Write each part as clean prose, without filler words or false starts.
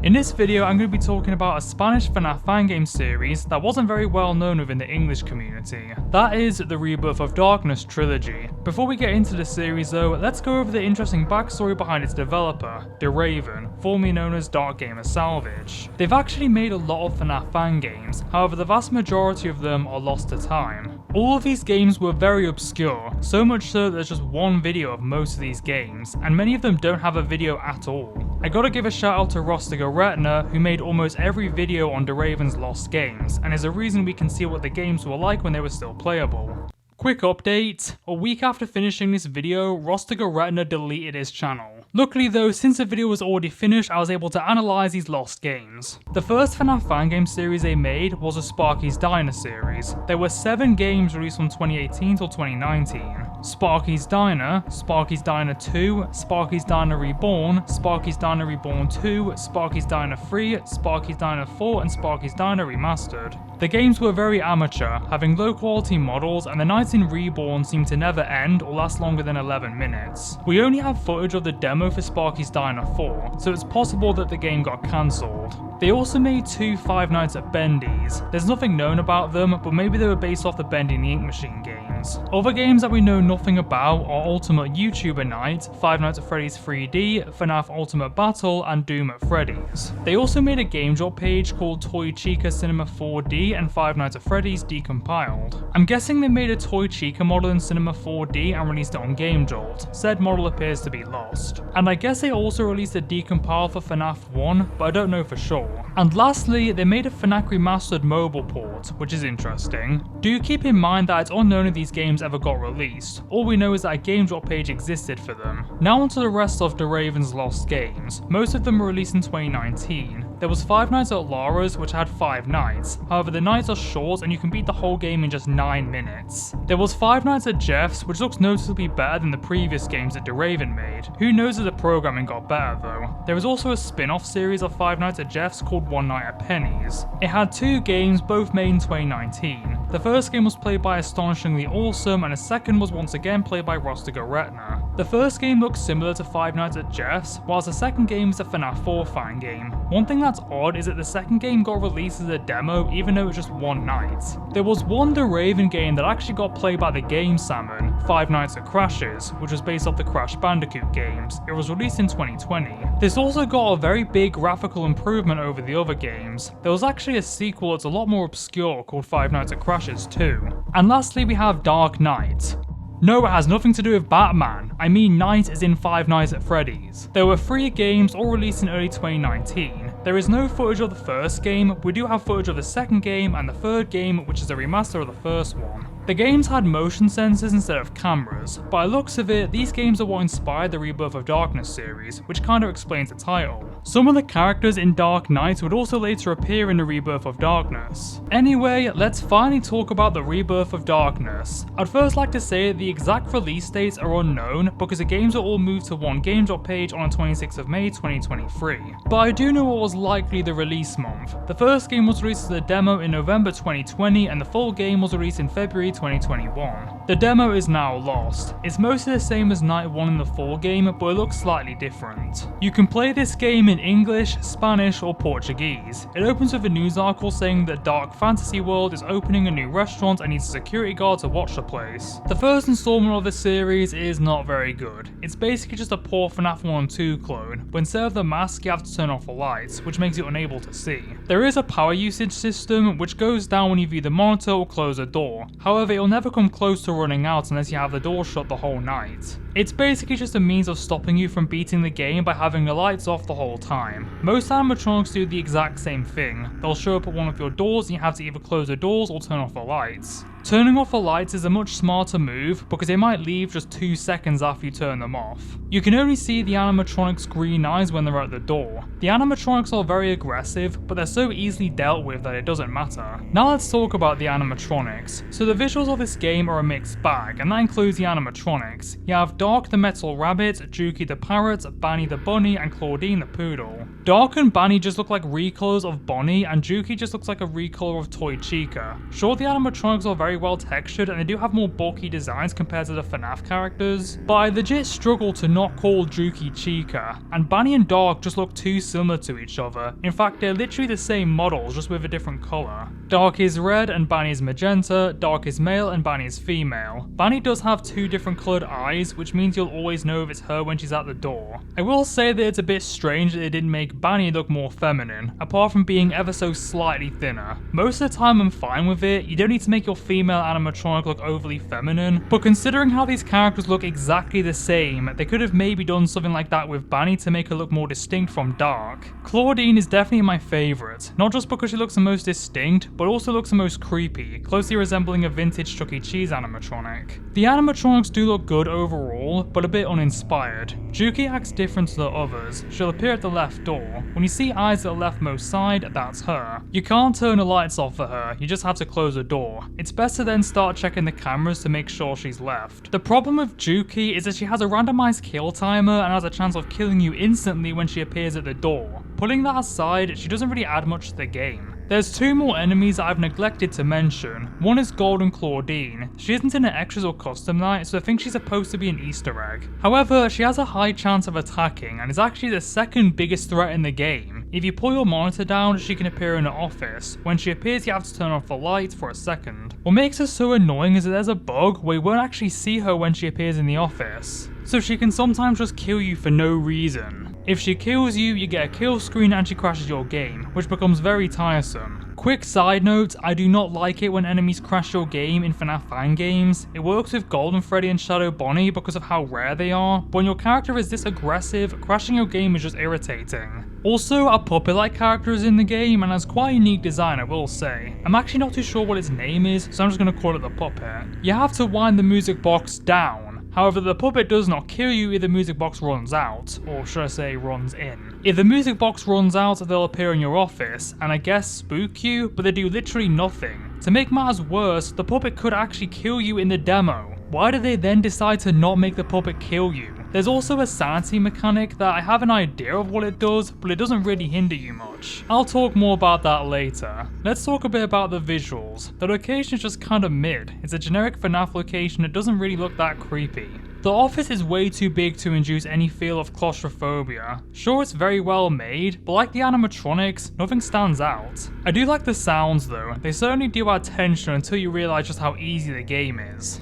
In this video, I'm going to be talking about a Spanish FNAF fangame series that wasn't very well known within the English community. That is the Rebirth of Darkness trilogy. Before we get into the series though, let's go over the interesting backstory behind its developer, The Raven, formerly known as Dark Gamer Salvage. They've actually made a lot of FNAF fangames, however the vast majority of them are lost to time. All of these games were very obscure, so much so that there's just one video of most of these games, and many of them don't have a video at all. I gotta give a shout out to Retrospective, who made almost every video on The Raven's lost games, and is a reason we can see what the games were like when they were still playable. Quick update, a week after finishing this video, Retrospective deleted his channel. Luckily though, since the video was already finished, I was able to analyse these lost games. The first FNAF fangame series they made was a Sparky's Diner series. There were 7 games released from 2018 till 2019. Sparky's Diner, Sparky's Diner 2, Sparky's Diner Reborn, Sparky's Diner Reborn 2, Sparky's Diner 3, Sparky's Diner 4 and Sparky's Diner Remastered. The games were very amateur, having low quality models, and the nights in Reborn seemed to never end or last longer than 11 minutes. We only have footage of the demo for Sparky's Diner 4, so it's possible that the game got cancelled. They also made 2 Five Nights at Bendy's. There's nothing known about them, but maybe they were based off the Bendy and the Ink Machine games. Other games that we know nothing about are Ultimate YouTuber Night, Five Nights at Freddy's 3D, FNAF Ultimate Battle, and Doom at Freddy's. They also made a game drop page called Toy Chica Cinema 4D and Five Nights at Freddy's Decompiled. I'm guessing they made a Toy Chica model in Cinema 4D and released it on Game Jolt. Said model appears to be lost. And I guess they also released a decompile for FNAF 1, but I don't know for sure. And lastly, they made a FNAF Remastered mobile port, which is interesting. Do keep in mind that it's unknown if these games ever got released. All we know is that a game drop page existed for them. Now onto the rest of The Raven's lost games. Most of them were released in 2019. There was Five Nights at Lara's, which had 5 nights. However, the nights are short and you can beat the whole game in just 9 minutes. There was Five Nights at Jeff's, which looks noticeably better than the previous games that The Raven made. Who knows if the programming got better though. There was also a spin-off series of Five Nights at Jeff's called One Night at Penny's. It had 2 games, both made in 2019. The first game was played by Astonishingly Awesome, and the second was once again played by Rostiger Retner. The first game looks similar to Five Nights at Jeff's, whilst the second game is a FNAF 4 fan game. One thing that's odd is that the second game got released as a demo even though it was just one night. There was one The Raven game that actually got played by the Game Salmon, Five Nights at Crash's, which was based off the Crash Bandicoot games. It was released in 2020. This also got a very big graphical improvement over the other games. There was actually a sequel that's a lot more obscure called Five Nights at Crash's 2. And lastly we have Dark Knight. No, it has nothing to do with Batman. I mean Night is in Five Nights at Freddy's. There were 3 games all released in early 2019. There is no footage of the first game, we do have footage of the second game and the third game, which is a remaster of the first one. The games had motion sensors instead of cameras. By the looks of it, these games are what inspired the Rebirth of Darkness series, which kinda explains the title. Some of the characters in Dark Knight would also later appear in the Rebirth of Darkness. Anyway, let's finally talk about the Rebirth of Darkness. I'd first like to say that the exact release dates are unknown because the games are all moved to one game drop page on the 26th of May 2023. But I do know what was likely the release month. The first game was released as a demo in November 2020 and the full game was released in February 2021. The demo is now lost. It's mostly the same as Night 1 in the 4 game, but it looks slightly different. You can play this game in English, Spanish or Portuguese. It opens with a news article saying that Dark Fantasy World is opening a new restaurant and needs a security guard to watch the place. The first installment of the series is not very good. It's basically just a poor FNAF 1 and 2 clone, but instead of the mask you have to turn off the lights, which makes you unable to see. There is a power usage system which goes down when you view the monitor or close a door. However, it'll never come close to running out unless you have the door shut the whole night. It's basically just a means of stopping you from beating the game by having the lights off the whole time. Most animatronics do the exact same thing. They'll show up at one of your doors and you have to either close the doors or turn off the lights. Turning off the lights is a much smarter move because they might leave just 2 seconds after you turn them off. You can only see the animatronics' green eyes when they're at the door. The animatronics are very aggressive, but they're so easily dealt with that it doesn't matter. Now let's talk about the animatronics. So the visuals of this game are a mixed bag, and that includes the animatronics. You have Dark the Metal Rabbit, Juki the Parrot, Banny the Bunny, and Claudine the Poodle. Dark and Banny just look like recolors of Bonnie, and Juki just looks like a recolor of Toy Chica. Sure, the animatronics are very very well textured and they do have more bulky designs compared to the FNAF characters, but I legit struggle to not call Juki Chica, and Banny and Dark just look too similar to each other. In fact, they're literally the same models, just with a different colour. Dark is red and Banny is magenta, Dark is male and Banny is female. Banny does have two different coloured eyes, which means you'll always know if it's her when she's at the door. I will say that it's a bit strange that they didn't make Banny look more feminine, apart from being ever so slightly thinner. Most of the time I'm fine with it, you don't need to make your female animatronic look overly feminine, but considering how these characters look exactly the same, they could have maybe done something like that with Banny to make her look more distinct from Dark. Claudine is definitely my favourite, not just because she looks the most distinct, but also looks the most creepy, closely resembling a vintage Chuck E. Cheese animatronic. The animatronics do look good overall, but a bit uninspired. Juki acts different to the others. She'll appear at the left door. When you see eyes at the leftmost side, that's her. You can't turn the lights off for her, you just have to close the door. It's best to then start checking the cameras to make sure she's left. The problem with Juki is that she has a randomized kill timer and has a chance of killing you instantly when she appears at the door. Putting that aside, she doesn't really add much to the game. There's two more enemies that I've neglected to mention. One is Golden Claudine. She isn't in an extras or custom night, so I think she's supposed to be an Easter egg. However, she has a high chance of attacking and is actually the second biggest threat in the game. If you pull your monitor down, she can appear in the office. When she appears, you have to turn off the lights for a second. What makes her so annoying is that there's a bug where you won't actually see her when she appears in the office, so she can sometimes just kill you for no reason. If she kills you, you get a kill screen and she crashes your game, which becomes very tiresome. Quick side note, I do not like it when enemies crash your game in FNAF fan games. It works with Golden Freddy and Shadow Bonnie because of how rare they are, but when your character is this aggressive, crashing your game is just irritating. Also, a puppet-like character is in the game and has quite a unique design, I will say. I'm actually not too sure what its name is, so I'm just going to call it the puppet. You have to wind the music box down. However, the puppet does not kill you if the music box runs out, or should I say runs in. If the music box runs out, they'll appear in your office, and I guess spook you, but they do literally nothing. To make matters worse, the puppet could actually kill you in the demo. Why did they then decide to not make the puppet kill you? There's also a sanity mechanic that I have an idea of what it does, but it doesn't really hinder you much. I'll talk more about that later. Let's talk a bit about the visuals. The location is just kinda mid. It's a generic FNAF location that doesn't really look that creepy. The office is way too big to induce any feel of claustrophobia. Sure, it's very well made, but like the animatronics, nothing stands out. I do like the sounds though. They certainly do add tension until you realise just how easy the game is.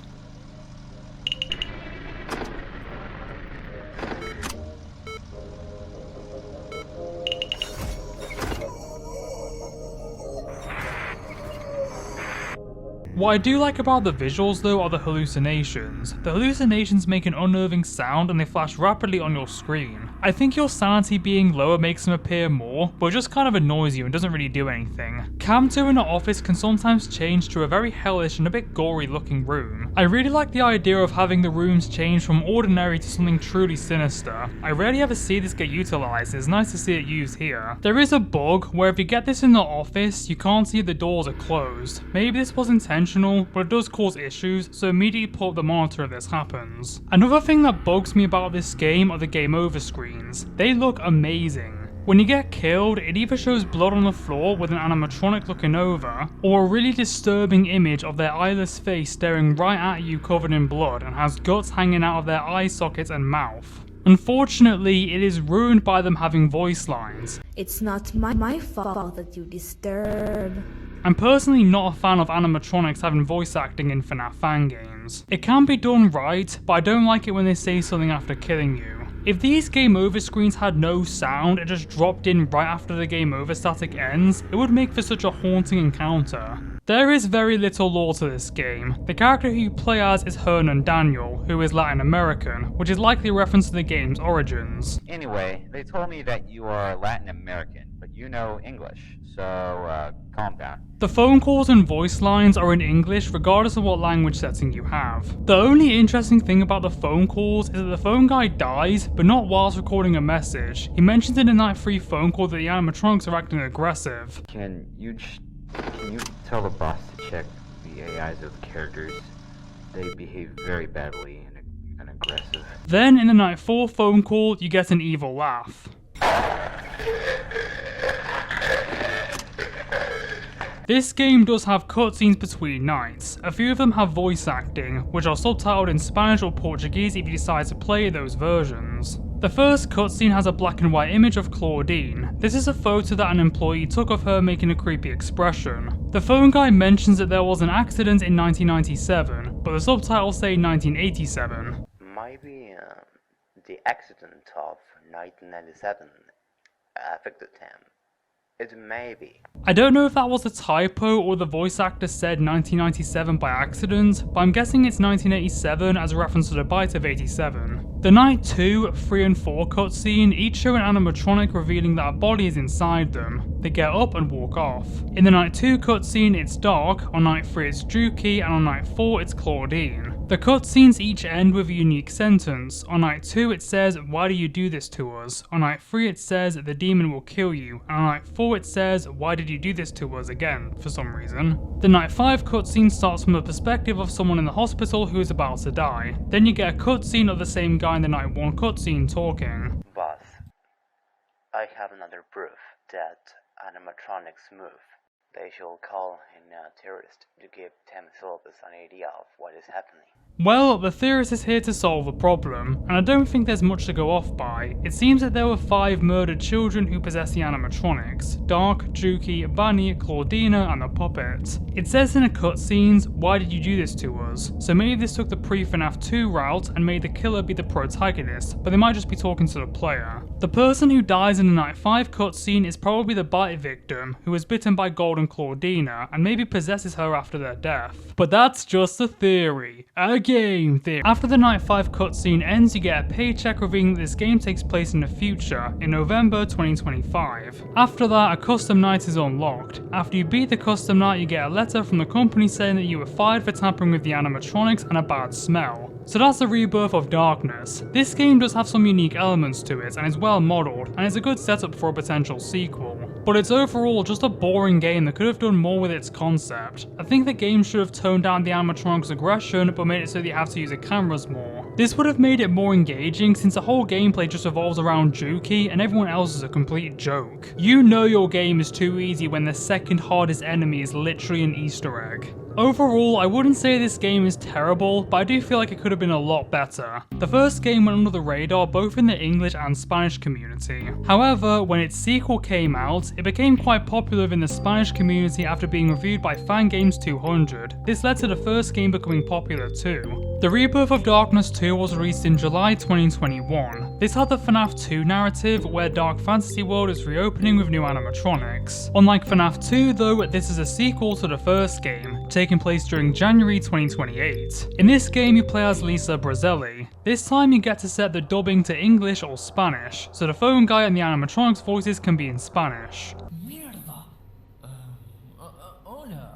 What I do like about the visuals though are the hallucinations. The hallucinations make an unnerving sound and they flash rapidly on your screen. I think your sanity being lower makes them appear more, but it just kind of annoys you and doesn't really do anything. Cam 2 in the office can sometimes change to a very hellish and a bit gory looking room. I really like the idea of having the rooms change from ordinary to something truly sinister. I rarely ever see this get utilised, it's nice to see it used here. There is a bug where if you get this in the office, you can't see if the doors are closed. Maybe this was intentional, but it does cause issues, so immediately pull up the monitor if this happens. Another thing that bugs me about this game are the game over screens. They look amazing. When you get killed, it either shows blood on the floor with an animatronic looking over, or a really disturbing image of their eyeless face staring right at you covered in blood and has guts hanging out of their eye sockets and mouth. Unfortunately, it is ruined by them having voice lines. It's not my fault that you disturb. I'm personally not a fan of animatronics having voice acting in FNAF fan games. It can be done right, but I don't like it when they say something after killing you. If these game over screens had no sound and just dropped in right after the game over static ends, it would make for such a haunting encounter. There is very little lore to this game. The character who you play as is Hernan Daniel, who is Latin American, which is likely a reference to the game's origins. Anyway, they told me that you are Latin American, but you know English, so calm down. The phone calls and voice lines are in English regardless of what language setting you have. The only interesting thing about the phone calls is that the phone guy dies, but not whilst recording a message. He mentions in a Night 3 phone call that the animatronics are acting aggressive. Can you tell the boss to check the AIs of the characters? They behave very badly and aggressive. Then in the Night 4 phone call, you get an evil laugh. This game does have cutscenes between nights. A few of them have voice acting, which are subtitled in Spanish or Portuguese if you decide to play those versions. The first cutscene has a black and white image of Claudine. This is a photo that an employee took of her making a creepy expression. The phone guy mentions that there was an accident in 1997, but the subtitles say 1987. Maybe the accident of 1997 affected him. It may be. I don't know if that was a typo or the voice actor said 1997 by accident, but I'm guessing it's 1987 as a reference to the bite of 87. The Night 2, 3 and 4 cutscene each show an animatronic revealing that a body is inside them. They get up and walk off. In the Night 2 cutscene it's Dark, on Night 3 it's Juki, and on Night 4 it's Claudine. The cutscenes each end with a unique sentence. On Night 2 it says, "Why do you do this to us?" On Night 3 it says, "The demon will kill you." And on Night 4 it says, "Why did you do this to us?" again, for some reason. The Night 5 cutscene starts from the perspective of someone in the hospital who is about to die. Then you get a cutscene of the same guy in the Night 1 cutscene talking. Boss, I have another proof that animatronics move. They should call in a terrorist to give Tim Syllabus an idea of what is happening. Well, the theorist is here to solve a problem, and I don't think there's much to go off by. It seems that there were 5 murdered children who possess the animatronics: Dark, Juki, Bunny, Claudina, and the puppet. It says in the cutscenes, "Why did you do this to us?" So maybe this took the pre-FNAF 2 route and made the killer be the protagonist, but they might just be talking to the player. The person who dies in the Night 5 cutscene is probably the bite victim, who was bitten by Golden Claudina, and maybe possesses her after their death. But that's just a theory. Game theory. After the Night 5 cutscene ends, you get a paycheck revealing that this game takes place in the future, in November 2025. After that, a custom night is unlocked. After you beat the custom night, you get a letter from the company saying that you were fired for tampering with the animatronics and a bad smell. So that's the Rebirth of Darkness. This game does have some unique elements to it and is well modelled, and is a good setup for a potential sequel. But it's overall just a boring game that could have done more with its concept. I think the game should have toned down the animatronics' aggression, but made it so that you have to use the cameras more. This would have made it more engaging since the whole gameplay just revolves around Juki and everyone else is a complete joke. You know your game is too easy when the second hardest enemy is literally an Easter egg. Overall, I wouldn't say this game is terrible, but I do feel like it could have been a lot better. The first game went under the radar both in the English and Spanish community. However, when its sequel came out, it became quite popular within the Spanish community after being reviewed by Fangames 200. This led to the first game becoming popular too. The Rebirth of Darkness 2 was released in July 2021. This had the FNAF 2 narrative, where Dark Fantasy World is reopening with new animatronics. Unlike FNAF 2 though, this is a sequel to the first game, taking place during January 2028. In this game you play as Lisa Brazelli. This time you get to set the dubbing to English or Spanish, so the phone guy and the animatronics voices can be in Spanish. Mierda. Hola.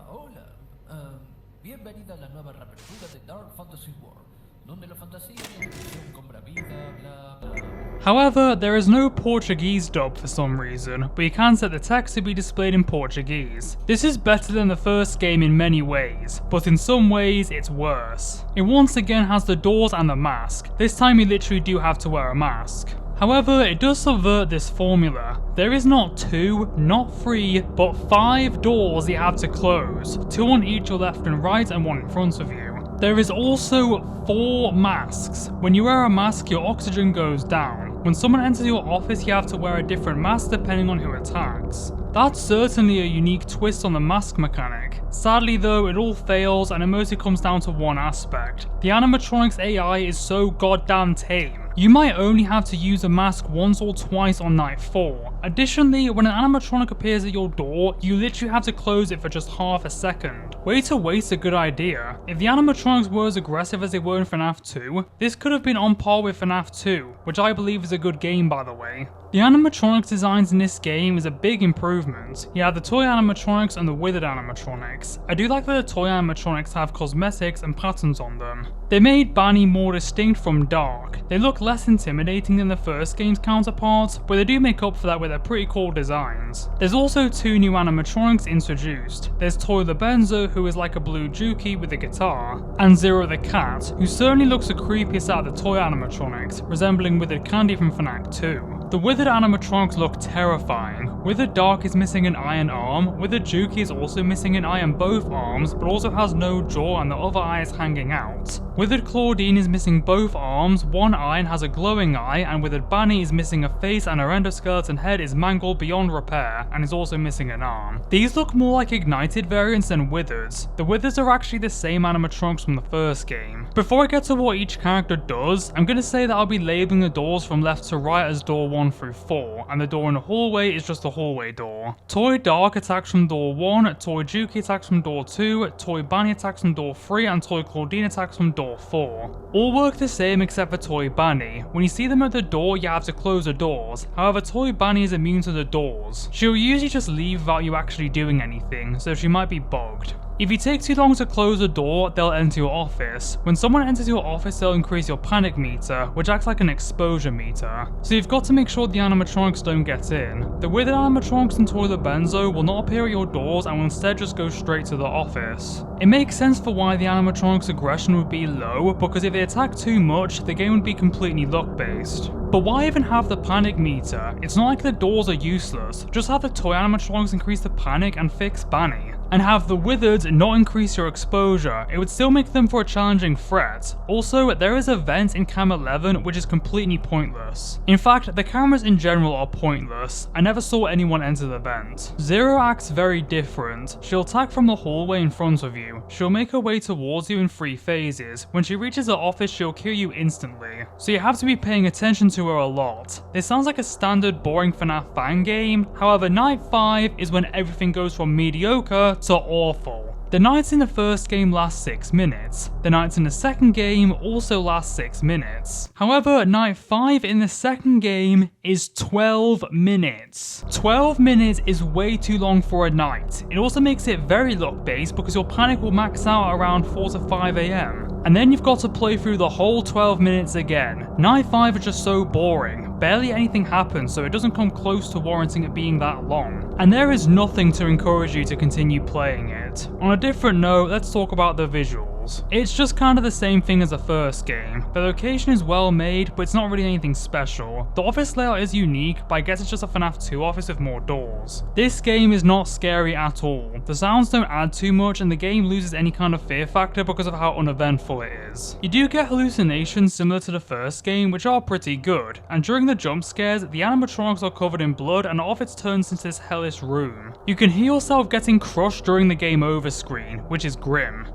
Bienvenida a la nueva reapertura de Dark Fantasy World, donde la fantasía y la diversión cobra vida, bla bla. However, there is no Portuguese dub for some reason, but you can set the text to be displayed in Portuguese. This is better than the first game in many ways, but in some ways it's worse. It once again has the doors and the mask. This time you literally do have to wear a mask. However, it does subvert this formula. There is not 2, not 3, but 5 doors you have to close, 2 on each your left and right and 1 in front of you. There is also 4 masks. When you wear a mask, your oxygen goes down. When someone enters your office, you have to wear a different mask depending on who attacks. That's certainly a unique twist on the mask mechanic. Sadly though, it all fails and it mostly comes down to one aspect. The animatronics AI is so goddamn tame. You might only have to use a mask once or twice on night 4. Additionally, when an animatronic appears at your door, you literally have to close it for just half a second. Way to waste a good idea. If the animatronics were as aggressive as they were in FNAF 2, this could have been on par with FNAF 2, which I believe is a good game by the way. The animatronics designs in this game is a big improvement. You have the toy animatronics and the withered animatronics. I do like that the toy animatronics have cosmetics and patterns on them. They made Bunny more distinct from Dark. They look less intimidating than the first game's counterparts, but they do make up for that with their pretty cool designs. There's also 2 new animatronics introduced. There's Toy the Benzo, who is like a blue Juki with a guitar, and Zero the Cat, who certainly looks the creepiest out of the toy animatronics, resembling Withered Candy from FNAF 2. The withered animatronics look terrifying, Withered Dark is missing an eye and arm, Withered Juki is also missing an eye and both arms, but also has no jaw and the other eye is hanging out. Withered Claudine is missing both arms, one eye and has a glowing eye, and Withered Banny is missing a face and her endoskeleton head is mangled beyond repair, and is also missing an arm. These look more like Ignited variants than Withers. The Withers are actually the same animatronics from the first game. Before I get to what each character does, I'm gonna say that I'll be labeling the doors from left to right as door 1 through 4, and the door in the hallway is just the hallway door. Toy Dark attacks from door 1, Toy Juki attacks from door 2, Toy Banny attacks from door 3, and Toy Claudine attacks from door 4. All work the same except for Toy Banny. When you see them at the door, you have to close the doors. However, Toy Banny is immune to the doors. She'll usually just leave without you actually doing anything, so she might be bugged. If you take too long to close the door, they'll enter your office. When someone enters your office, they'll increase your panic meter, which acts like an exposure meter. So you've got to make sure the animatronics don't get in. The withered animatronics in Toilet Benzo will not appear at your doors and will instead just go straight to the office. It makes sense for why the animatronics' aggression would be low, because if they attack too much, the game would be completely luck-based. But why even have the panic meter? It's not like the doors are useless. Just have the toy animatronics increase the panic and fix Banny. And have the withered not increase your exposure. It would still make them for a challenging threat. Also, there is a vent in Cam 11 which is completely pointless. In fact, the cameras in general are pointless. I never saw anyone enter the vent. Zero acts very different. She'll attack from the hallway in front of you. She'll make her way towards you in 3 phases. When she reaches the office, she'll kill you instantly. So you have to be paying attention to her a lot. This sounds like a standard boring FNAF fan game. However, night 5 is when everything goes from mediocre to awful. The nights in the first game last 6 minutes. The nights in the second game also last 6 minutes. However, night 5 in the second game is 12 minutes. 12 minutes is way too long for a night. It also makes it very luck based because your panic will max out around 4 to 5 AM. And then you've got to play through the whole 12 minutes again. Night 5 is just so boring. Barely anything happens, so it doesn't come close to warranting it being that long. And there is nothing to encourage you to continue playing it. On a different note, let's talk about the visuals. It's just kind of the same thing as the first game. The location is well made, but it's not really anything special. The office layout is unique, but I guess it's just a FNAF 2 office with more doors. This game is not scary at all. The sounds don't add too much, and the game loses any kind of fear factor because of how uneventful it is. You do get hallucinations similar to the first game, which are pretty good, and during the jump scares, the animatronics are covered in blood and the office turns into this hellish room. You can hear yourself getting crushed during the game over screen, which is grim.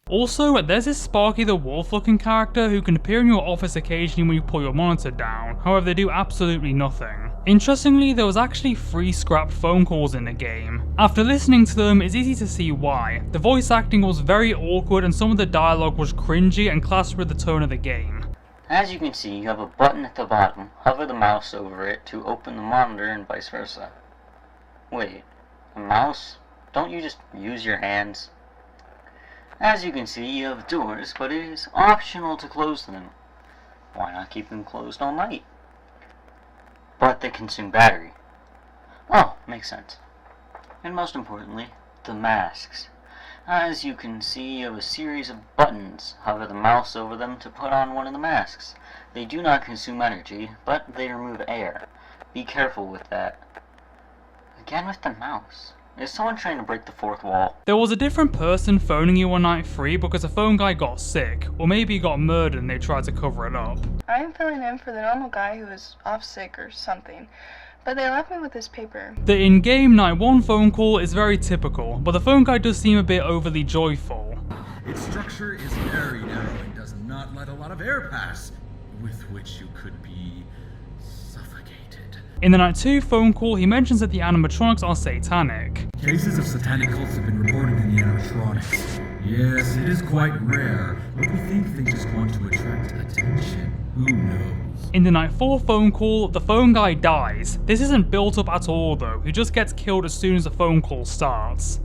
Also, there's this Sparky the Wolf looking character who can appear in your office occasionally when you pull your monitor down, however they do absolutely nothing. Interestingly, there was actually 3 scrapped phone calls in the game. After listening to them, it's easy to see why. The voice acting was very awkward and some of the dialogue was cringy and clashed with the tone of the game. As you can see, you have a button at the bottom. Hover the mouse over it to open the monitor and vice versa. Wait, a mouse? Don't you just use your hands? As you can see, you have doors, but it is optional to close them. Why not keep them closed all night? But they consume battery. Oh, makes sense. And most importantly, the masks. As you can see, you have a series of buttons. Hover the mouse over them to put on one of the masks. They do not consume energy, but they remove air. Be careful with that. Again with the mouse. Is someone trying to break the 4th wall? There was a different person phoning you on night 3 because a phone guy got sick, or maybe he got murdered and they tried to cover it up. I'm filling in for the normal guy who was off sick or something, but they left me with this paper. The in-game night 1 phone call is very typical, but the phone guy does seem a bit overly joyful. Its structure is very narrow and does not let a lot of air pass, with which you could be suffocated. In the night 2 phone call, he mentions that the animatronics are satanic. Cases of satanic cults have been reported in the animatronics. Yes, it is quite rare, but we think they just want to attract attention. Who knows? In the night 4 phone call, the phone guy dies. This isn't built up at all though, he just gets killed as soon as the phone call starts.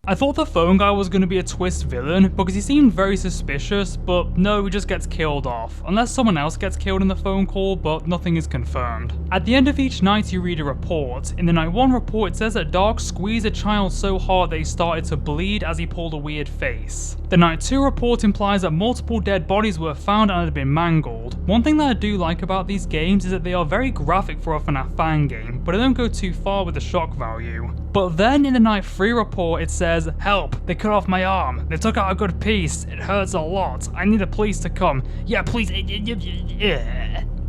I thought the phone guy was going to be a twist villain because he seemed very suspicious, but no, he just gets killed off, unless someone else gets killed in the phone call, but nothing is confirmed. At the end of each night you read a report. In the night 1 report it says that Dark squeezed a child so hard that he started to bleed as he pulled a weird face. The night 2 report implies that multiple dead bodies were found and had been mangled. One thing that I do like about these games is that they are very graphic for a FNAF fan game, but they don't go too far with the shock value. But then in the night 3 report it says, "Help, they cut off my arm. They took out a good piece. It hurts a lot. I need the police to come. Yeah, please."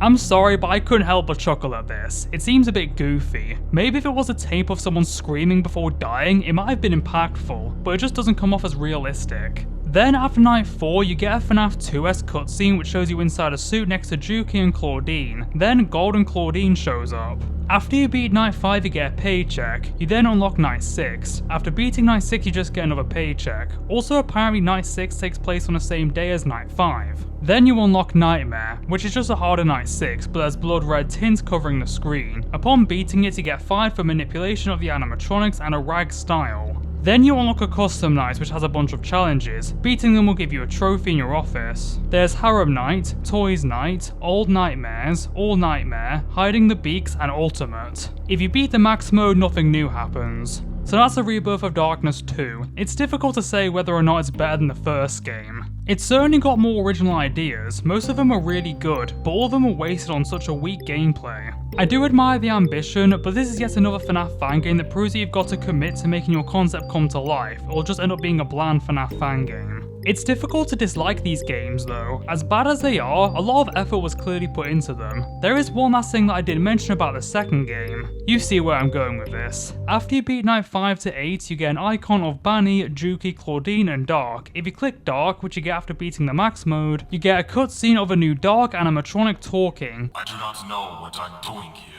I'm sorry, but I couldn't help but chuckle at this. It seems a bit goofy. Maybe if it was a tape of someone screaming before dying, it might have been impactful, but it just doesn't come off as realistic. Then after night 4, you get a FNAF 2S cutscene which shows you inside a suit next to Juki and Claudine. Then Golden Claudine shows up. After you beat night 5 you get a paycheck, you then unlock night 6. After beating night 6 you just get another paycheck. Also apparently night 6 takes place on the same day as night 5. Then you unlock Nightmare, which is just a harder night 6 but has blood red tints covering the screen. Upon beating it you get fired for manipulation of the animatronics and a rag style. Then you unlock a custom night which has a bunch of challenges. Beating them will give you a trophy in your office. There's Harem Night, Toys Night, Old Nightmares, All Nightmare, Hiding the Beaks and Ultimate. If you beat the max mode nothing new happens. So that's a Rebirth of Darkness 2. It's difficult to say whether or not it's better than the first game. It's certainly got more original ideas, most of them are really good, but all of them are wasted on such a weak gameplay. I do admire the ambition, but this is yet another FNAF fan game that proves that you've got to commit to making your concept come to life, or just end up being a bland FNAF fan game. It's difficult to dislike these games though. As bad as they are, a lot of effort was clearly put into them. There is one last thing that I didn't mention about the second game. You see where I'm going with this. After you beat night 5 to 8, you get an icon of Banny, Juki, Claudine and Dark. If you click Dark, which you get after beating the max mode, you get a cutscene of a new Dark animatronic talking. "I do not know what I'm doing here.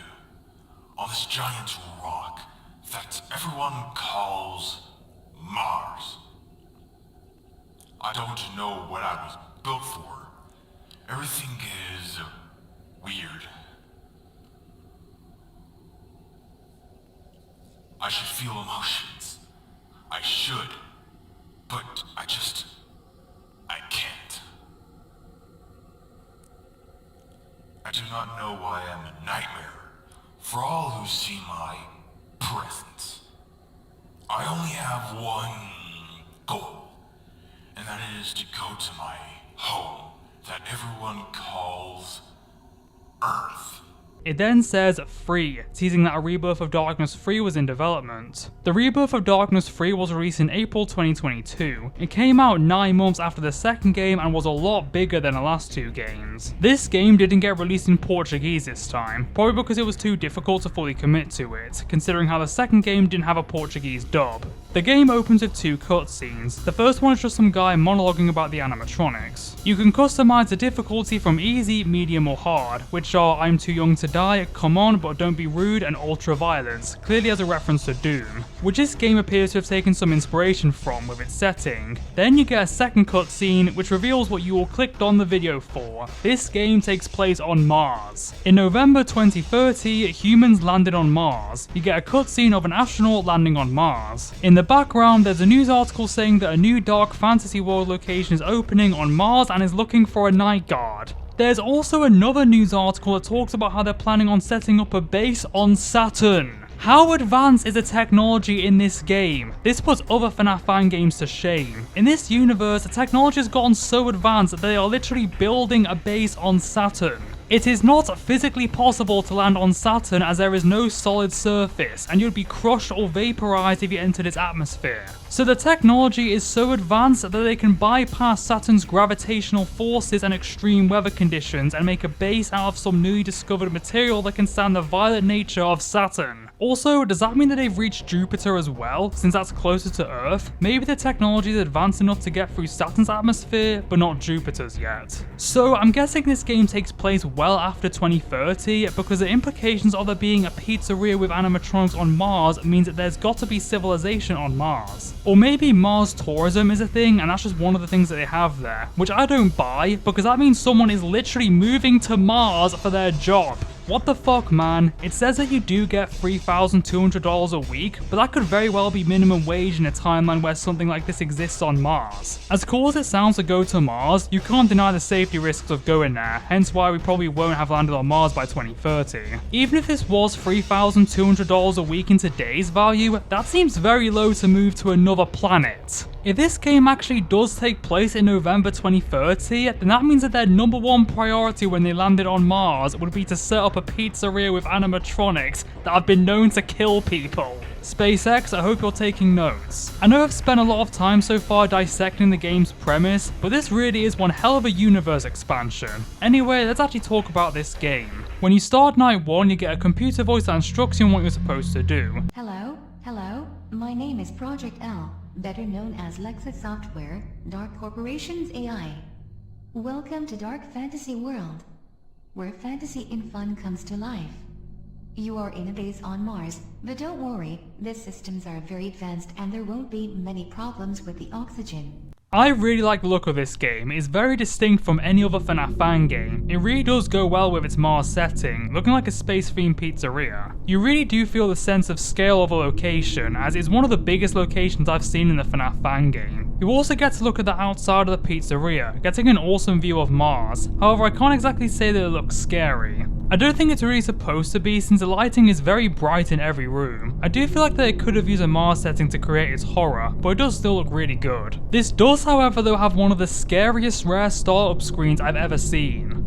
On this giant rock that everyone calls Mars. I don't know what I was built for. Everything is weird. I should feel emotions. I should. But I can't. I do not know why I'm a nightmare for all who see my presence. I only have one goal. And that is to go to my home that everyone calls Earth." It then says free, teasing that a Rebirth of Darkness 3 was in development. The Rebirth of Darkness 3 was released in April 2022. It came out 9 months after the second game and was a lot bigger than the last 2 games. This game didn't get released in Portuguese this time, probably because it was too difficult to fully commit to it, considering how the second game didn't have a Portuguese dub. The game opens with 2 cutscenes. The first one is just some guy monologuing about the animatronics. You can customize the difficulty from easy, medium or hard, which are I'm too young to die, come on but don't be rude and ultra violence, clearly as a reference to Doom, which this game appears to have taken some inspiration from with its setting. Then you get a second cutscene which reveals what you all clicked on the video for. This game takes place on Mars. In November 2030, humans landed on Mars. You get a cutscene of an astronaut landing on Mars. In the background there's a news article saying that a new dark fantasy world location is opening on Mars and is looking for a night guard. There's also another news article that talks about how they're planning on setting up a base on Saturn. How advanced is the technology in this game? This puts other FNAF fan games to shame. In this universe, the technology has gotten so advanced that they are literally building a base on Saturn. It is not physically possible to land on Saturn as there is no solid surface, and you'd be crushed or vaporized if you entered its atmosphere. So the technology is so advanced that they can bypass Saturn's gravitational forces and extreme weather conditions and make a base out of some newly discovered material that can stand the violent nature of Saturn. Also, does that mean that they've reached Jupiter as well, since that's closer to Earth? Maybe the technology is advanced enough to get through Saturn's atmosphere, but not Jupiter's yet. So I'm guessing this game takes place well after 2030, because the implications of there being a pizzeria with animatronics on Mars means that there's got to be civilization on Mars. Or maybe Mars tourism is a thing and that's just one of the things that they have there, which I don't buy, because that means someone is literally moving to Mars for their job. What the fuck, man? It says that you do get $3,200 a week, but that could very well be minimum wage in a timeline where something like this exists on Mars. As cool as it sounds to go to Mars, you can't deny the safety risks of going there, hence why we probably won't have landed on Mars by 2030. Even if this was $3,200 a week in today's value, that seems very low to move to another planet. If this game actually does take place in November 2030, then that means that their number one priority when they landed on Mars would be to set up a pizzeria with animatronics that have been known to kill people. SpaceX, I hope you're taking notes. I know I've spent a lot of time so far dissecting the game's premise, but this really is one hell of a universe expansion. Anyway, let's actually talk about this game. When you start night 1, you get a computer voice that instructs you on what you're supposed to do. Hello, my name is Project L, better known as Lexus Software, Dark Corporation's AI. Welcome to Dark Fantasy World, where fantasy and fun comes to life. You are in a base on Mars, but don't worry, the systems are very advanced and there won't be many problems with the oxygen. I really like the look of this game. It's very distinct from any other FNAF fan game. It really does go well with its Mars setting, looking like a space-themed pizzeria. You really do feel the sense of scale of a location, as it's one of the biggest locations I've seen in the FNAF fan game. You also get to look at the outside of the pizzeria, getting an awesome view of Mars. However, I can't exactly say that it looks scary. I don't think it's really supposed to be, since the lighting is very bright in every room. I do feel like that it could have used a Mars setting to create its horror, but it does still look really good. This does, however, though, have one of the scariest rare startup screens I've ever seen.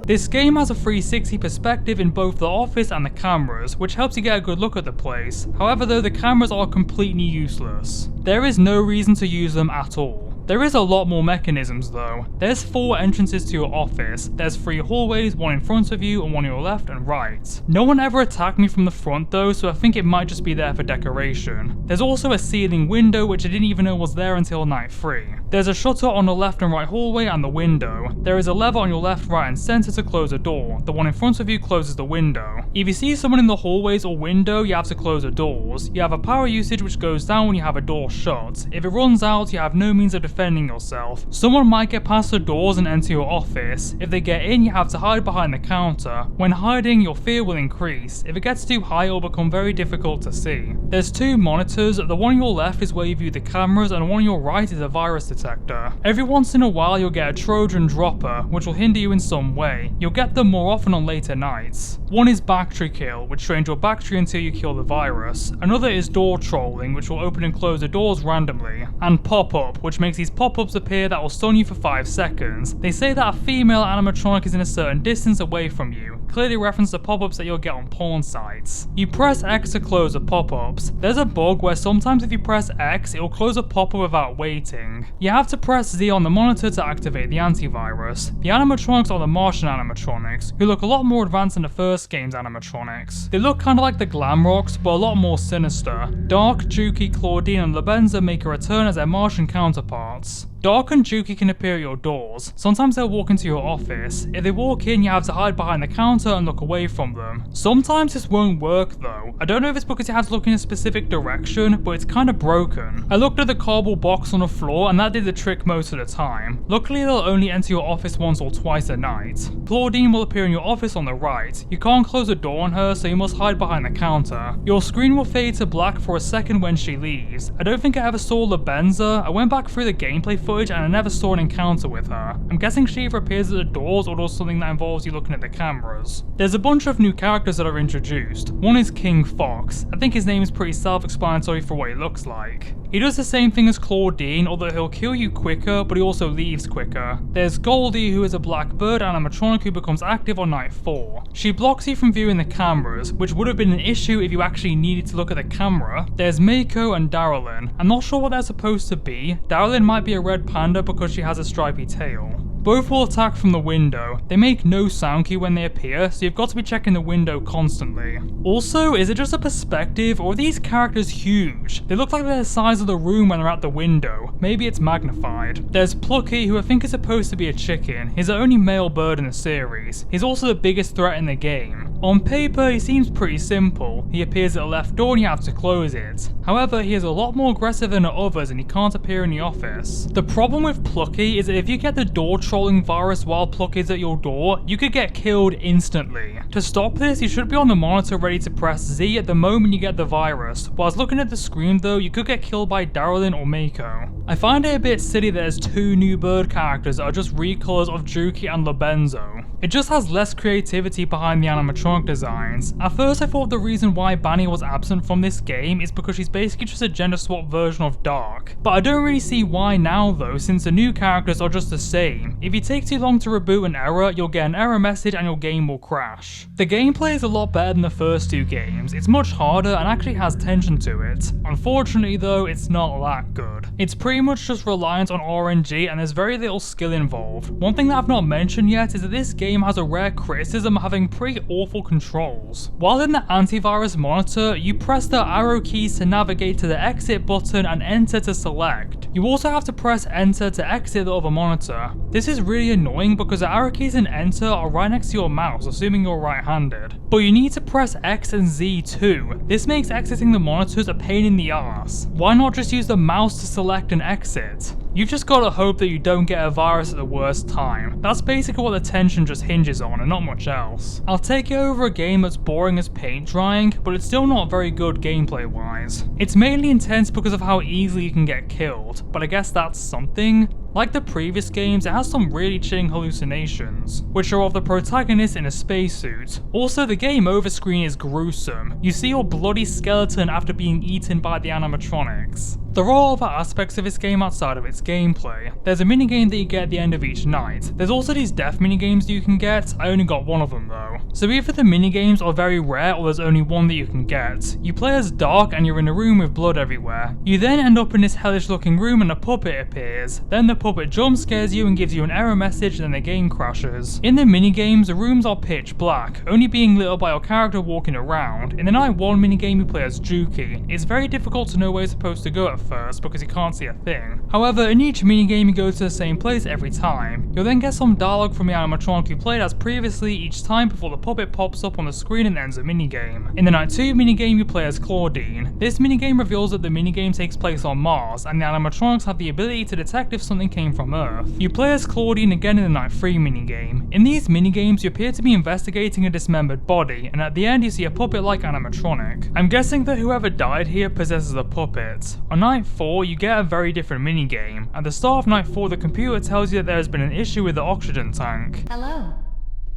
This game has a 360 perspective in both the office and the cameras, which helps you get a good look at the place. However though, the cameras are completely useless. There is no reason to use them at all. There is a lot more mechanisms though. There's 4 entrances to your office, there's 3 hallways, one in front of you and one on your left and right. No one ever attacked me from the front though, so I think it might just be there for decoration. There's also a ceiling window which I didn't even know was there until night 3. There's a shutter on the left and right hallway and the window. There is a lever on your left, right and center to close a door. The one in front of you closes the window. If you see someone in the hallways or window, you have to close the doors. You have a power usage which goes down when you have a door shut. If it runs out, you have no means of defending yourself. Someone might get past the doors and enter your office. If they get in, you have to hide behind the counter. When hiding, your fear will increase. If it gets too high, it will become very difficult to see. There's 2 monitors. The one on your left is where you view the cameras and the one on your right is a virus detector. Every once in a while, you'll get a Trojan dropper, which will hinder you in some way. You'll get them more often on later nights. One is battery kill, which drains your battery until you kill the virus. Another is door trolling, which will open and close the doors randomly. And pop-up, which makes these pop-ups appear that will stun you for 5 seconds. They say that a female animatronic is in a certain distance away from you, clearly reference the pop-ups that you'll get on porn sites. You press X to close the pop-ups. There's a bug where sometimes if you press X, it will close a pop-up without waiting. You have to press Z on the monitor to activate the antivirus. The animatronics are the Martian animatronics, who look a lot more advanced than the first game's animatronics. They look kinda like the Glamrocks, but a lot more sinister. Dark, Juki, Claudine and Labenza make a return as their Martian counterparts. Dark and Juki can appear at your doors. Sometimes they'll walk into your office. If they walk in, you have to hide behind the counter and look away from them. Sometimes this won't work though. I don't know if it's because you have to look in a specific direction, but it's kinda broken. I looked at the cardboard box on the floor and that did the trick most of the time. Luckily they'll only enter your office once or twice a night. Claudine will appear in your office on the right. You can't close the door on her, so you must hide behind the counter. Your screen will fade to black for a second when she leaves. I don't think I ever saw Labenza. I went back through the gameplay footage and I never saw an encounter with her. I'm guessing she either appears at the doors or does something that involves you looking at the cameras. There's a bunch of new characters that are introduced. One is King Fox. I think his name is pretty self-explanatory for what he looks like. He does the same thing as Claudine, although he'll kill you quicker, but he also leaves quicker. There's Goldie, who is a black bird animatronic who becomes active on night 4. She blocks you from viewing the cameras, which would have been an issue if you actually needed to look at the camera. There's Mako and Darylyn. I'm not sure what they're supposed to be. Darylyn might be a red panda because she has a stripy tail. Both will attack from the window. They make no sound cue when they appear, so you've got to be checking the window constantly. Also, is it just a perspective, or are these characters huge? They look like they're the size of the room when they're at the window. Maybe it's magnified. There's Plucky, who I think is supposed to be a chicken. He's the only male bird in the series. He's also the biggest threat in the game. On paper, he seems pretty simple. He appears at the left door and you have to close it. However, he is a lot more aggressive than the others and he can't appear in the office. The problem with Plucky is that if you get the door trolling virus while Plucky's at your door, you could get killed instantly. To stop this, you should be on the monitor ready to press Z at the moment you get the virus. Whilst looking at the screen though, you could get killed by Darylin or Mako. I find it a bit silly that there's two new bird characters that are just recolors of Juki and Lobenzo. It just has less creativity behind the animatronic designs. At first I thought the reason why Banny was absent from this game is because she's basically just a gender swap version of Dark. But I don't really see why now though, since the new characters are just the same. If you take too long to reboot an error, you'll get an error message and your game will crash. The gameplay is a lot better than the first two games. It's much harder and actually has tension to it. Unfortunately though, it's not that good. It's pretty much just reliant on RNG and there's very little skill involved. One thing that I've not mentioned yet is that this game has a rare criticism of having pretty awful controls. While in the antivirus monitor, you press the arrow keys to navigate to the exit button and enter to select. You also have to press enter to exit the other monitor. This is really annoying because the arrow keys and enter are right next to your mouse, assuming you're right-handed. But you need to press X and Z too. This makes exiting the monitors a pain in the ass. Why not just use the mouse to select and exit? You've just gotta hope that you don't get a virus at the worst time. That's basically what the tension just hinges on and not much else. I'll take it over a game that's boring as paint drying, but it's still not very good gameplay wise. It's mainly intense because of how easily you can get killed, but I guess that's something. Like the previous games, it has some really chilling hallucinations, which are of the protagonist in a spacesuit. Also, the game over screen is gruesome. You see your bloody skeleton after being eaten by the animatronics. There are other aspects of this game outside of its gameplay. There's a minigame that you get at the end of each night. There's also these death minigames that you can get. I only got one of them though. So either the minigames are very rare or there's only one that you can get. You play as Dark and you're in a room with blood everywhere. You then end up in this hellish looking room and a puppet appears. Then the puppet jump scares you and gives you an error message and then the game crashes. In the minigames, the rooms are pitch black, only being lit up by your character walking around. In the night 1 minigame you play as Juki. It's very difficult to know where you're supposed to go at first because you can't see a thing. However, in each minigame you go to the same place every time. You'll then get some dialogue from the animatronic you played as previously each time before the puppet pops up on the screen and ends the minigame. In the night 2 minigame you play as Claudine. This minigame reveals that the minigame takes place on Mars and the animatronics have the ability to detect if something came from Earth. You play as Claudine again in the night 3 minigame. In these minigames you appear to be investigating a dismembered body and at the end you see a puppet-like animatronic. I'm guessing that whoever died here possesses a puppet. On night 4 you get a very different minigame. At the start of night 4 the computer tells you that there has been an issue with the oxygen tank. Hello.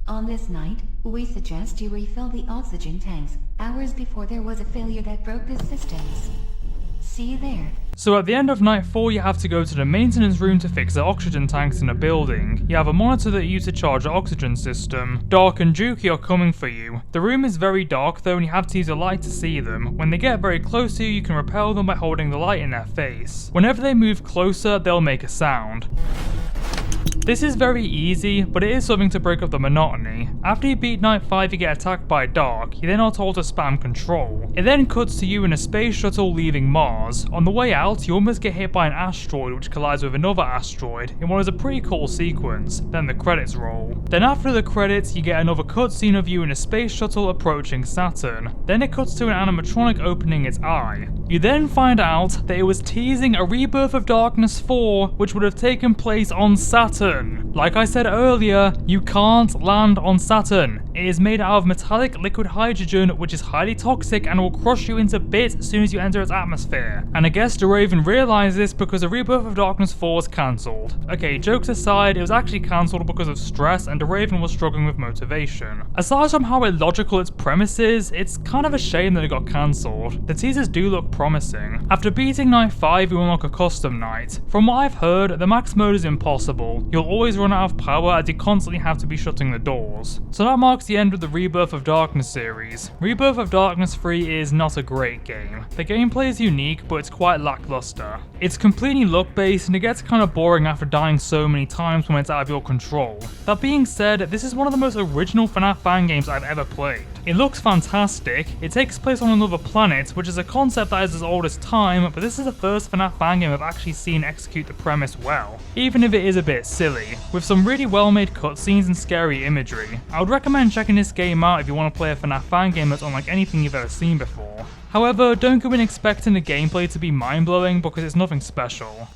On this night, we suggest you refill the oxygen tanks hours before there was a failure that broke the systems. See you there. So at the end of night 4 you have to go to the maintenance room to fix the oxygen tanks in a building. You have a monitor that you use to charge the oxygen system. Dark and Juki are coming for you. The room is very dark though and you have to use a light to see them. When they get very close to you, you can repel them by holding the light in their face. Whenever they move closer, they'll make a sound. This is very easy, but it is something to break up the monotony. After you beat night 5 you get attacked by Dark, you then are told to spam control. It then cuts to you in a space shuttle leaving Mars. On the way out, you almost get hit by an asteroid which collides with another asteroid in what is a pretty cool sequence. Then the credits roll. Then after the credits, you get another cutscene of you in a space shuttle approaching Saturn. Then it cuts to an animatronic opening its eye. You then find out that it was teasing a Rebirth of Darkness 4 which would have taken place on Saturn. Like I said earlier, you can't land on Saturn. It is made out of metallic liquid hydrogen which is highly toxic and will crush you into bits as soon as you enter its atmosphere. And I guess Raven realised this because the Rebirth of Darkness 4 was cancelled. Okay, jokes aside, it was actually cancelled because of stress and Raven was struggling with motivation. Aside from how illogical its premise is, it's kind of a shame that it got cancelled. The teasers do look promising. After beating night 5 you unlock a custom night. From what I've heard, the max mode is impossible. You'll always run out of power as you constantly have to be shutting the doors. So that marks the end of the Rebirth of Darkness series. Rebirth of Darkness 3 is not a great game. The gameplay is unique, but it's quite lackluster. It's completely luck-based, and it gets kind of boring after dying so many times when it's out of your control. That being said, this is one of the most original FNAF fan games I've ever played. It looks fantastic, it takes place on another planet, which is a concept that is as old as time, but this is the first FNAF fan game I've actually seen execute the premise well, even if it is a bit silly, with some really well made cutscenes and scary imagery. I would recommend checking this game out if you want to play a FNAF fan game that's unlike anything you've ever seen before. However, don't go in expecting the gameplay to be mind-blowing because it's nothing special.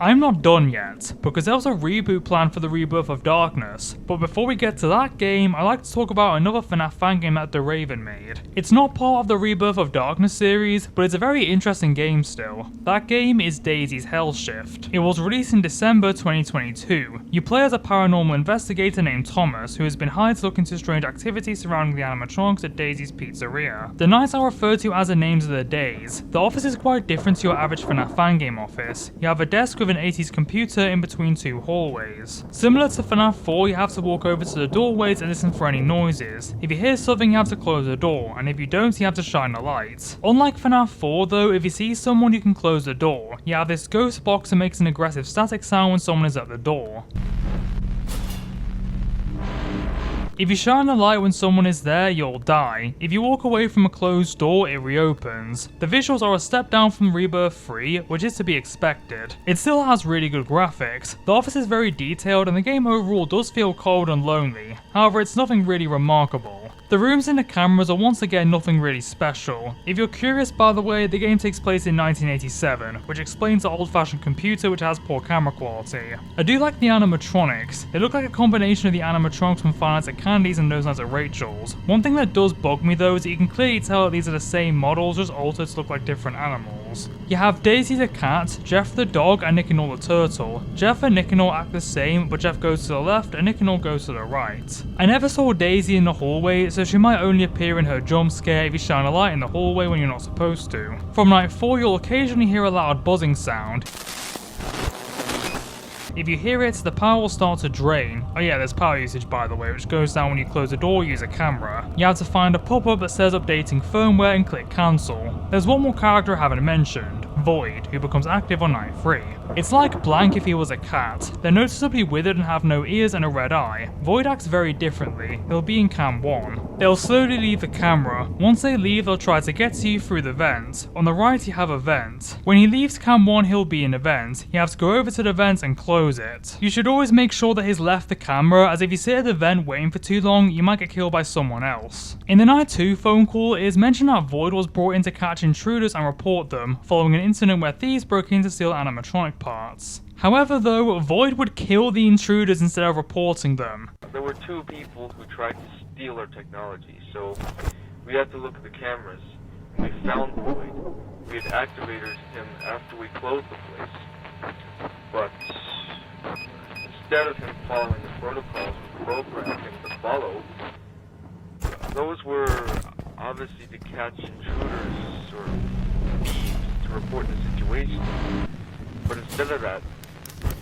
I'm not done yet, because there was a reboot planned for the Rebirth of Darkness, but before we get to that game, I'd like to talk about another FNAF fan game that The Raven made. It's not part of the Rebirth of Darkness series, but it's a very interesting game still. That game is Daisy's Hellshift. It was released in December 2022. You play as a paranormal investigator named Thomas, who has been hired to look into strange activities surrounding the animatronics at Daisy's Pizzeria. The nights are referred to as the names of the days. The office is quite different to your average FNAF fan game office. You have a desk with an 80s computer in between two hallways. Similar to FNAF 4, you have to walk over to the doorways and listen for any noises. If you hear something, you have to close the door, and if you don't, you have to shine a light. Unlike FNAF 4 though, if you see someone, you can close the door. You have this ghost box that makes an aggressive static sound when someone is at the door. If you shine a light when someone is there, you'll die. If you walk away from a closed door, it reopens. The visuals are a step down from Rebirth 3, which is to be expected. It still has really good graphics. The office is very detailed and the game overall does feel cold and lonely. However, it's nothing really remarkable. The rooms and the cameras are once again nothing really special. If you're curious, by the way, the game takes place in 1987, which explains the old-fashioned computer which has poor camera quality. I do like the animatronics. They look like a combination of the animatronics from Five Nights at Candy's and Those Nights at Rachel's. One thing that does bug me though is that you can clearly tell that these are the same models, just altered to look like different animals. You have Daisy the cat, Jeff the dog, and Nicanor the turtle. Jeff and Nicanor act the same, but Jeff goes to the left and Nicanor goes to the right. I never saw Daisy in the hallway, so she might only appear in her jump scare if you shine a light in the hallway when you're not supposed to. From night 4, you'll occasionally hear a loud buzzing sound. If you hear it, the power will start to drain. Oh yeah, there's power usage by the way, which goes down when you close the door or use a camera. You have to find a pop-up that says updating firmware and click cancel. There's one more character I haven't mentioned, Void, who becomes active on night 3. It's like Blank if he was a cat. They're noticeably withered and have no ears and a red eye. Void acts very differently. He'll be in cam 1. They'll slowly leave the camera. Once they leave, they'll try to get to you through the vent. On the right, you have a vent. When he leaves cam 1, he'll be in a vent. You have to go over to the vent and close it. You should always make sure that he's left the camera, as if you sit at the vent waiting for too long, you might get killed by someone else. In the night 2 phone call, it is mentioned that Void was brought in to catch intruders and report them, following an incident where thieves broke in to steal animatronic parts. However though, Void would kill the intruders instead of reporting them. There were two people who tried to steal our technology, so we had to look at the cameras. We found Void. We had activated him after we closed the place. But instead of him following the protocols we programmed him to follow, those were obviously to catch intruders or thieves to report the situation. But instead of that,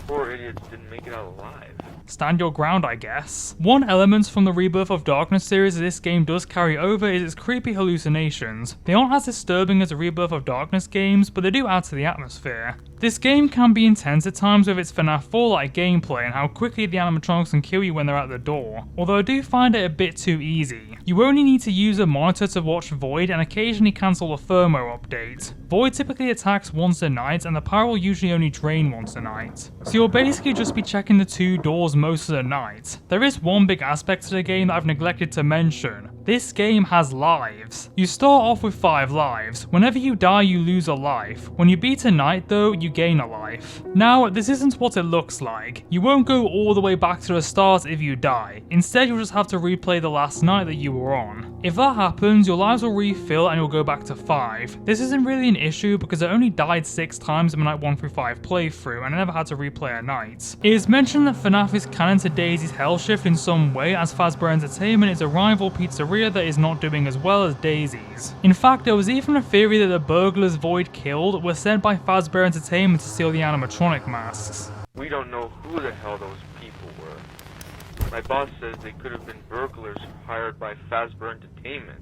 poor idiots didn't make it out alive. Stand your ground, I guess. One element from the Rebirth of Darkness series that this game does carry over is its creepy hallucinations. They aren't as disturbing as the Rebirth of Darkness games, but they do add to the atmosphere. This game can be intense at times with its FNAF 4-like gameplay and how quickly the animatronics can kill you when they're at the door, although I do find it a bit too easy. You only need to use a monitor to watch Void and occasionally cancel a firmware update. Void typically attacks once a night and the power will usually only drain once a night. So you'll basically just be checking the two doors most of the night. There is one big aspect to the game that I've neglected to mention. This game has lives. You start off with 5 lives. Whenever you die, you lose a life. When you beat a night though, you gain a life. Now, this isn't what it looks like. You won't go all the way back to the start if you die. Instead, you'll just have to replay the last night that you were on. If that happens, your lives will refill and you'll go back to 5. This isn't really an issue because I only died 6 times in my night 1 through 5 playthrough and I never had to replay a night. It is mentioned that FNAF is canon to Daisy's Hellshift in some way, as Fazbear Entertainment is a rival pizzeria that is not doing as well as Daisy's. In fact, there was even a theory that the burglars Void killed were sent by Fazbear Entertainment to steal the animatronic masks. We don't know who the hell those people were. My boss says they could have been burglars hired by Fazbear Entertainment.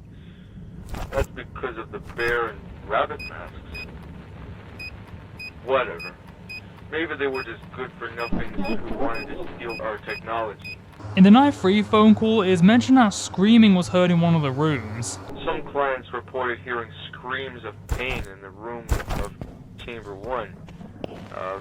That's because of the bear and rabbit masks. Whatever. Maybe they were just good-for-nothings who wanted to steal our technology. In the Night 3 phone call, it is mentioned that screaming was heard in one of the rooms. Some clients reported hearing screams of pain in the room of Chamber 1.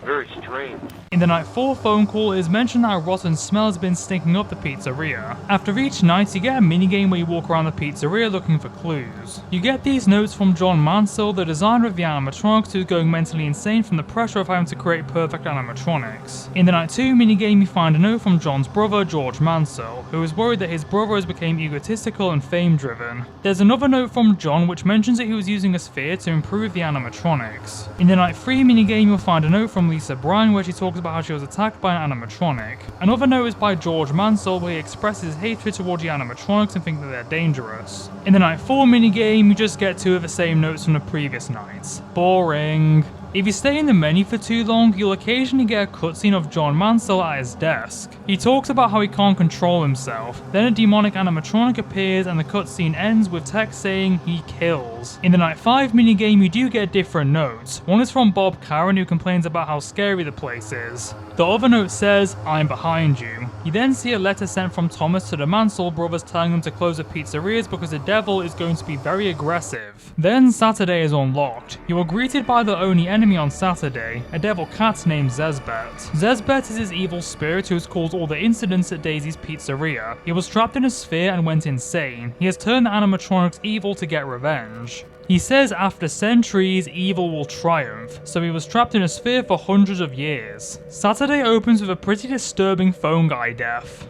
Very strange. In the Night 4 phone call, it is mentioned that a rotten smell has been stinking up the pizzeria. After each night, you get a minigame where you walk around the pizzeria looking for clues. You get these notes from John Mansell, the designer of the animatronics, who's going mentally insane from the pressure of having to create perfect animatronics. In the Night 2 minigame, you find a note from John's brother, George Mansell, who is worried that his brother has become egotistical and fame-driven. There's another note from John which mentions that he was using a sphere to improve the animatronics. In the Night 3 minigame, you'll find a note from Lisa Bryan where she talks about how she was attacked by an animatronic. Another note is by George Mansell where he expresses hatred towards the animatronics and thinks that they're dangerous. In the Night 4 minigame, you just get two of the same notes from the previous nights. Boring. If you stay in the menu for too long, you'll occasionally get a cutscene of John Mansell at his desk. He talks about how he can't control himself, then a demonic animatronic appears and the cutscene ends with text saying he kills. In the Night 5 minigame you do get different notes. One is from Bob Karen who complains about how scary the place is. The other note says, "I'm behind you." You then see a letter sent from Thomas to the Mansell brothers telling them to close the pizzerias because the devil is going to be very aggressive. Then Saturday is unlocked. You are greeted by the only enemy on Saturday, a devil cat named Zezbet. Zezbet is his evil spirit who has caused all the incidents at Daisy's pizzeria. He was trapped in a sphere and went insane. He has turned the animatronics evil to get revenge. He says after centuries, evil will triumph, so he was trapped in a sphere for hundreds of years. Saturday opens with a pretty disturbing phone guy death.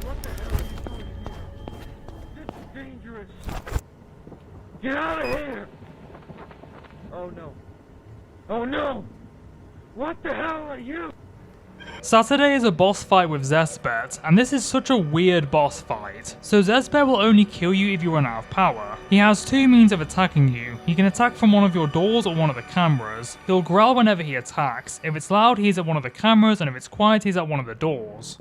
What the hell are you doing here? This is dangerous. Get out of here! Oh no. Oh no! What the hell are you? Saturday is a boss fight with Zezbet, and this is such a weird boss fight. So Zezbet will only kill you if you run out of power. He has two means of attacking you. He can attack from one of your doors or one of the cameras. He'll growl whenever he attacks. If it's loud, he's at one of the cameras, and if it's quiet, he's at one of the doors.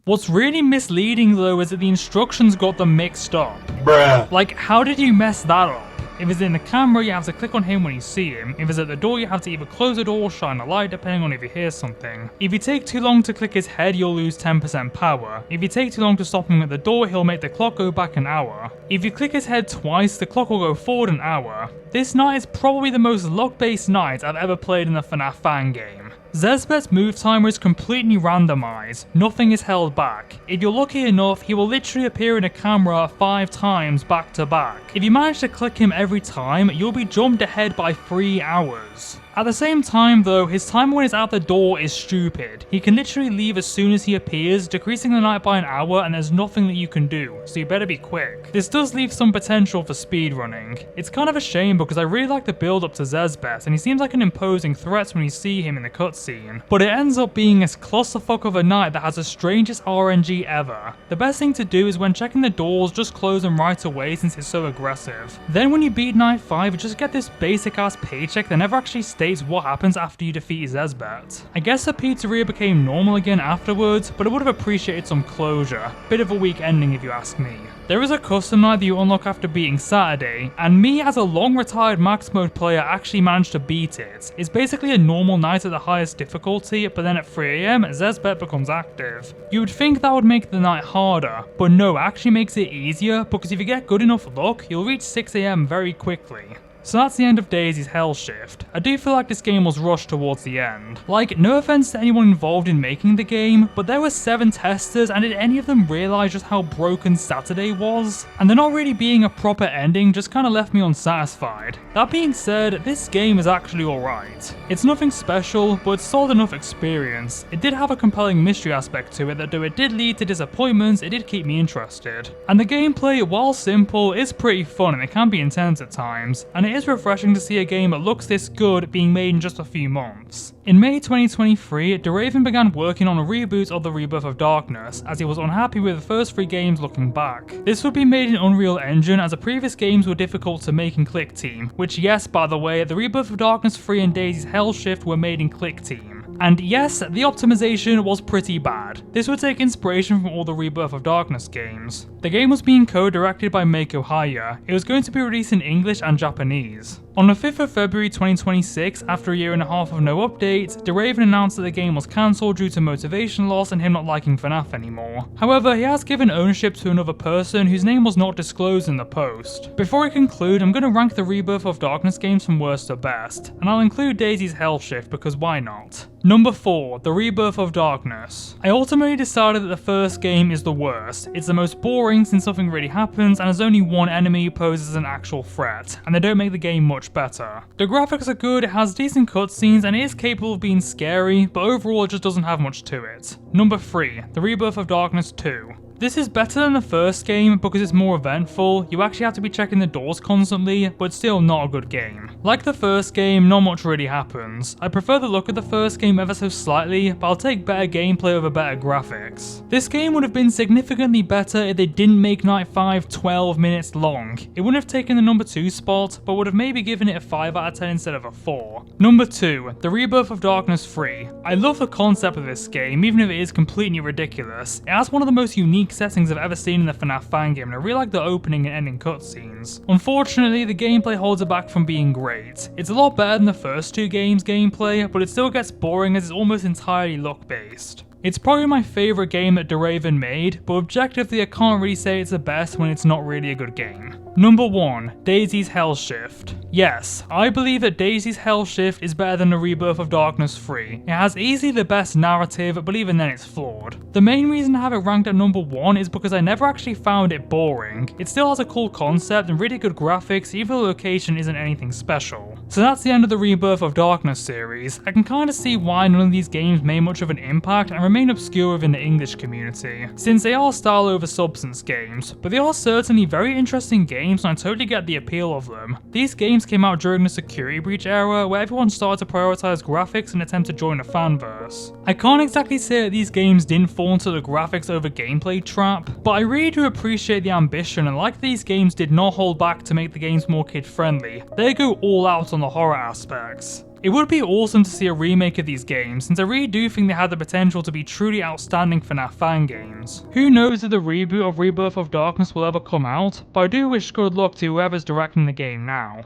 What's really misleading though is that the instructions got them mixed up. Bruh. Like, how did you mess that up? If it's in the camera, you have to click on him when you see him. If it's at the door, you have to either close the door or shine a light depending on if you hear something. If you take too long to click his head, you'll lose 10% power. If you take too long to stop him at the door, he'll make the clock go back an hour. If you click his head twice, the clock will go forward an hour. This night is probably the most luck-based night I've ever played in a FNAF fan game. Zezbet's move timer is completely randomized, nothing is held back. If you're lucky enough, he will literally appear in a camera 5 times back to back. If you manage to click him every time, you'll be jumped ahead by 3 hours. At the same time though, his timer when he's out the door is stupid. He can literally leave as soon as he appears, decreasing the night by an hour, and there's nothing that you can do, so you better be quick. This does leave some potential for speedrunning. It's kind of a shame because I really like the build up to Zezbet, and he seems like an imposing threat when you see him in the cutscene. But it ends up being this clusterfuck of a night that has the strangest RNG ever. The best thing to do is when checking the doors, just close them right away since it's so aggressive. Then when you beat Night 5, you just get this basic ass paycheck that never actually states what happens after you defeat Zezbet. I guess the pizzeria became normal again afterwards, but I would have appreciated some closure. Bit of a weak ending if you ask me. There is a custom night that you unlock after beating Saturday, and me as a long retired max mode player actually managed to beat it. It's basically a normal night at the highest difficulty, but then at 3 AM, Zezbet becomes active. You would think that would make the night harder, but no, it actually makes it easier, because if you get good enough luck, you'll reach 6 AM very quickly. So that's the end of Daisy's Hellshift. I do feel like this game was rushed towards the end. Like, no offense to anyone involved in making the game, but there were 7 testers and did any of them realize just how broken Saturday was? And there not really being a proper ending just kinda left me unsatisfied. That being said, this game is actually alright. It's nothing special, but it's solid enough experience. It did have a compelling mystery aspect to it that though it did lead to disappointments, it did keep me interested. And the gameplay, while simple, is pretty fun and it can be intense at times, and it is refreshing to see a game that looks this good being made in just a few months. In May 2023, DeRaven began working on a reboot of the Rebirth of Darkness, as he was unhappy with the first 3 games looking back. This would be made in Unreal Engine, as the previous games were difficult to make in Click Team, which yes, by the way, the Rebirth of Darkness 3 and Daisy's Hellshift were made in Click Team. And yes, the optimization was pretty bad. This would take inspiration from all the Rebirth of Darkness games. The game was being co-directed by Meiko Haya. It was going to be released in English and Japanese. On the 5th of February 2026, after a year and a half of no updates, DeRaven announced that the game was cancelled due to motivation loss and him not liking FNAF anymore. However, he has given ownership to another person whose name was not disclosed in the post. Before I conclude, I'm going to rank the Rebirth of Darkness games from worst to best, and I'll include Daisy's Hellshift because why not? Number 4, The Rebirth of Darkness. I ultimately decided that the first game is the worst. It's the most boring since nothing really happens and there's only one enemy who poses an actual threat, and they don't make the game much better. The graphics are good, it has decent cutscenes and it is capable of being scary, but overall it just doesn't have much to it. Number 3, The Rebirth of Darkness 2. This is better than the first game because it's more eventful, you actually have to be checking the doors constantly, but still not a good game. Like the first game, not much really happens. I prefer the look of the first game ever so slightly, but I'll take better gameplay over better graphics. This game would have been significantly better if they didn't make Night 5 12 minutes long. It wouldn't have taken the number 2 spot, but would have maybe given it a 5 out of 10 instead of a 4. Number 2, The Rebirth of Darkness 3. I love the concept of this game, even if it is completely ridiculous. It has one of the most unique settings I've ever seen in the FNAF fan game, and I really like the opening and ending cutscenes. Unfortunately, the gameplay holds it back from being great. It's a lot better than the first 2 games' gameplay, but it still gets boring as it's almost entirely luck-based. It's probably my favourite game that DeRaven made, but objectively I can't really say it's the best when it's not really a good game. Number 1, Daisy's Hellshift. Yes, I believe that Daisy's Hellshift is better than the Rebirth of Darkness 3. It has easily the best narrative, but even then it's flawed. The main reason I have it ranked at number 1 is because I never actually found it boring. It still has a cool concept and really good graphics, even though the location isn't anything special. So that's the end of the Rebirth of Darkness series. I can kinda see why none of these games made much of an impact and remain obscure within the English community, since they are style over substance games, but they are certainly very interesting games and I totally get the appeal of them. These games came out during the security breach era where everyone started to prioritize graphics and attempt to join the fanverse. I can't exactly say that these games didn't fall into the graphics over gameplay trap, but I really do appreciate the ambition and like these games did not hold back to make the games more kid friendly. They go all out on the horror aspects. It would be awesome to see a remake of these games, since I really do think they had the potential to be truly outstanding FNAF fan games. Who knows if the reboot of Rebirth of Darkness will ever come out, but I do wish good luck to whoever's directing the game now.